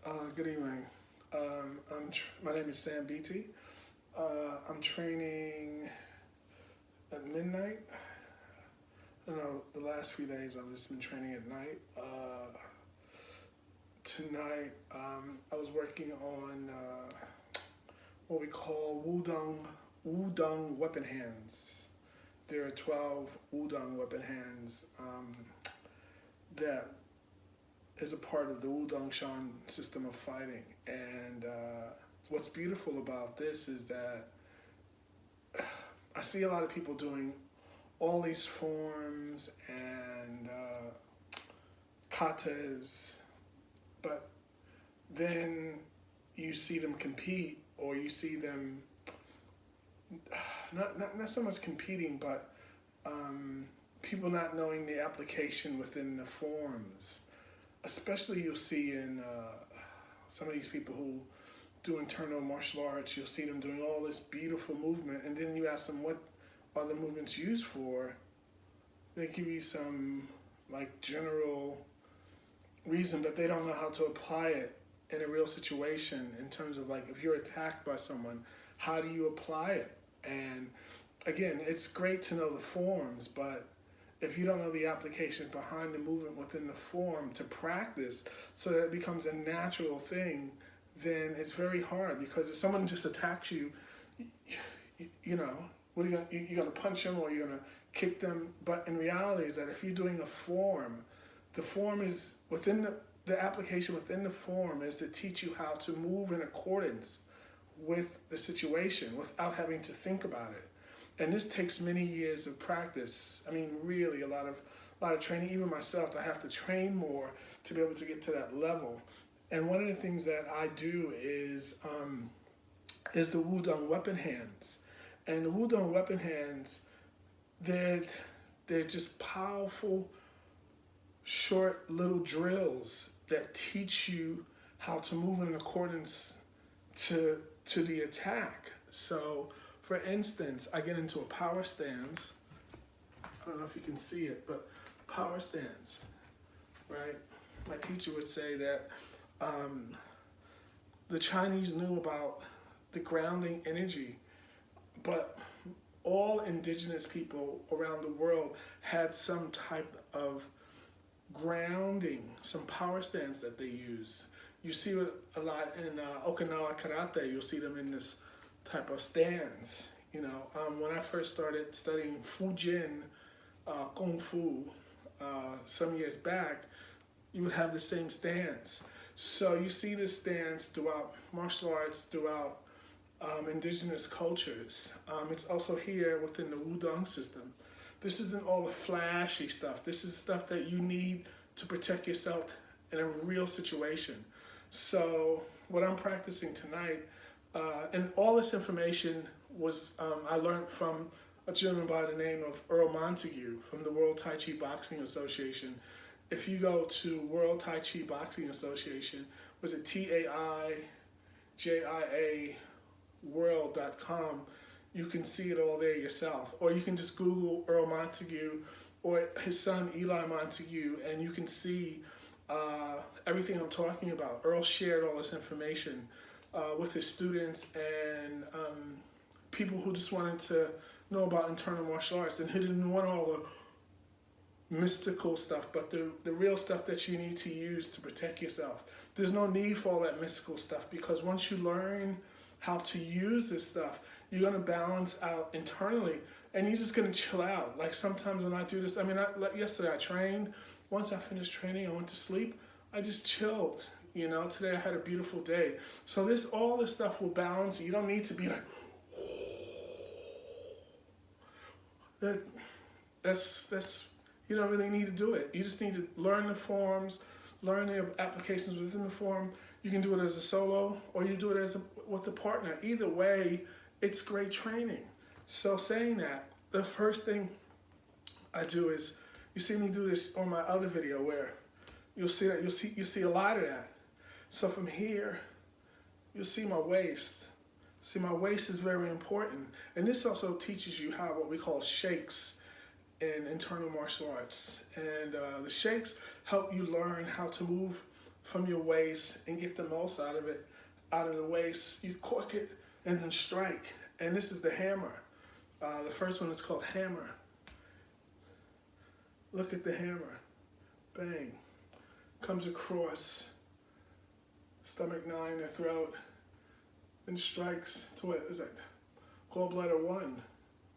Good evening. My name is Sam Beatty. I'm training at midnight. I know the last few days I've just been training at night. Tonight I was working on what we call Wudang weapon hands. There are 12 Wudang weapon hands that is a part of the Wudang Shan system of fighting. And what's beautiful about this is that I see a lot of people doing all these forms and katas, but then you see them compete, or you see them not so much competing, but people not knowing the application within the forms. Especially you'll see in some of these people who do internal martial arts, you'll see them doing all this beautiful movement, and then you ask them what are the movements used for. They give you some like general reason, but they don't know how to apply it in a real situation in terms of like if you're attacked by someone, how do you apply it? And again, it's great to know the forms, but if you don't know the application behind the movement within the form to practice so that it becomes a natural thing, then it's very hard, because if someone just attacks you, you know, what are you gonna, you're gonna punch them or you're gonna kick them. But in reality is that if you're doing a form, the form is within the application within the form is to teach you how to move in accordance with the situation without having to think about it. And this takes many years of practice. I mean, really a lot of training. Even myself, I have to train more to be able to get to that level. And one of the things that I do is the Wudang weapon hands. And the Wudang weapon hands, they're just powerful, short little drills that teach you how to move in accordance to the attack. So, for instance, I get into a power stance. I don't know if you can see it, but power stance, right? My teacher would say that the Chinese knew about the grounding energy, but all indigenous people around the world had some type of grounding, some power stance that they use. You see it a lot in Okinawa karate. You'll see them in this type of stance. You know, when I first started studying Fujin Kung Fu some years back, you would have the same stance. So you see this stance throughout martial arts, throughout indigenous cultures. It's also here within the Wudang system. This isn't all the flashy stuff. This is stuff that you need to protect yourself in a real situation. So what I'm practicing tonight, and all this information was I learned from a gentleman by the name of Earl Montague from the World Tai Chi Boxing Association. If you go to World Tai Chi Boxing Association, was it TAIJIA world.com, you can see it all there yourself. Or you can just Google Earl Montague or his son Eli Montague, and you can see everything I'm talking about. Earl shared all this information with his students and people who just wanted to know about internal martial arts, and who didn't want all the mystical stuff, but the real stuff that you need to use to protect yourself. There's no need for all that mystical stuff, because once you learn how to use this stuff, you're gonna balance out internally, and you're just gonna chill out. Like sometimes when I do this, I mean, like yesterday I trained. Once I finished training, I went to sleep. I just chilled. You know, today I had a beautiful day. So all this stuff will balance. You don't need to be like, that's you don't really need to do it. You just need to learn the forms, learn the applications within the form. You can do it as a solo, or you do it with a partner. Either way, it's great training. So saying that, the first thing I do is, you see me do this on my other video where you'll see a lot of that. So from here, you'll see my waist. See, my waist is very important. And this also teaches you how what we call shakes in internal martial arts. And the shakes help you learn how to move from your waist and get the most out of it, out of the waist. You cork it and then strike. And this is the hammer. The first one is called hammer. Look at the hammer. Bang. Comes across stomach 9, the throat, and strikes to what is that? Gallbladder 1,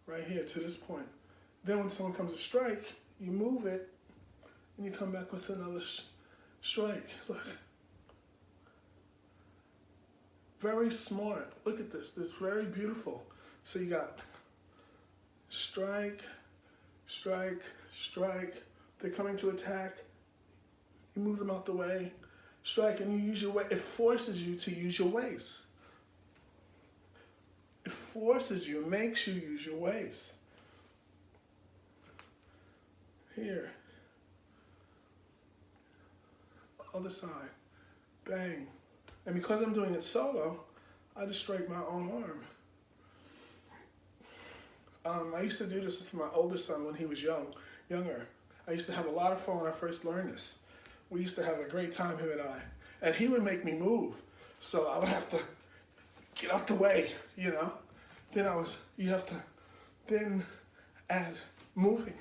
right here to this point. Then when someone comes to strike, you move it, and you come back with another strike. Look. Very smart. Look at this. This is very beautiful. So you got strike, strike, strike. They're coming to attack. You move them out the way. Strike, and you use your weight. It forces you to use your waist. It forces you, makes you use your waist. Here. Other side. Bang. And because I'm doing it solo, I just strike my own arm. I used to do this with my oldest son when he was younger. I used to have a lot of fun when I first learned this. We used to have a great time, him and I. And he would make me move. So I would have to get out the way, you know. Then you have to then add moving.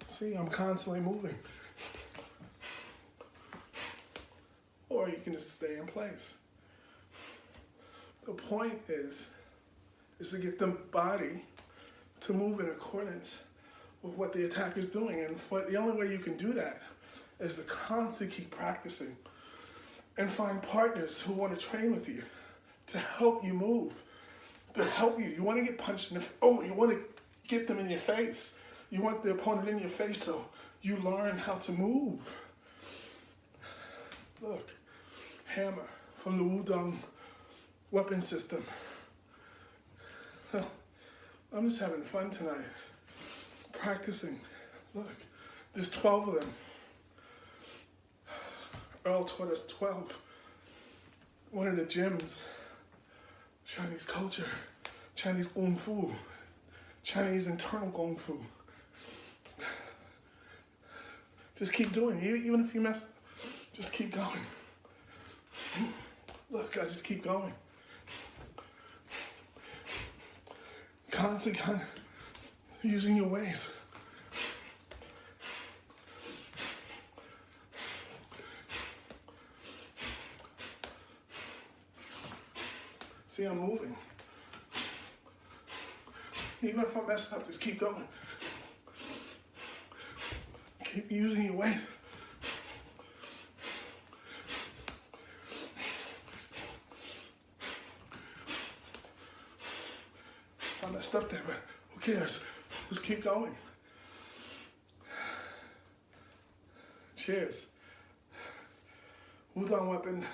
See, I'm constantly moving. Or you can just stay in place. The point is to get the body to move in accordance with what the attacker is doing. And the only way you can do that is to constantly keep practicing and find partners who want to train with you to help you move, to help you. You want to get punched in the you want to get them in your face. You want the opponent in your face, so you learn how to move. Look, hammer from the Wudang weapon system. I'm just having fun tonight, practicing. Look, there's 12 of them. Earl taught us 12. One of the gyms, Chinese culture, Chinese Kung Fu, Chinese internal Kung Fu. Just keep doing it. Even if you mess up, just keep going. Look, I just keep going. Constantly using your ways. See, I'm moving. Even if I mess up, just keep going. Keep using your weight. I messed up there, but who cares? Just keep going. Cheers. Wudang weapon.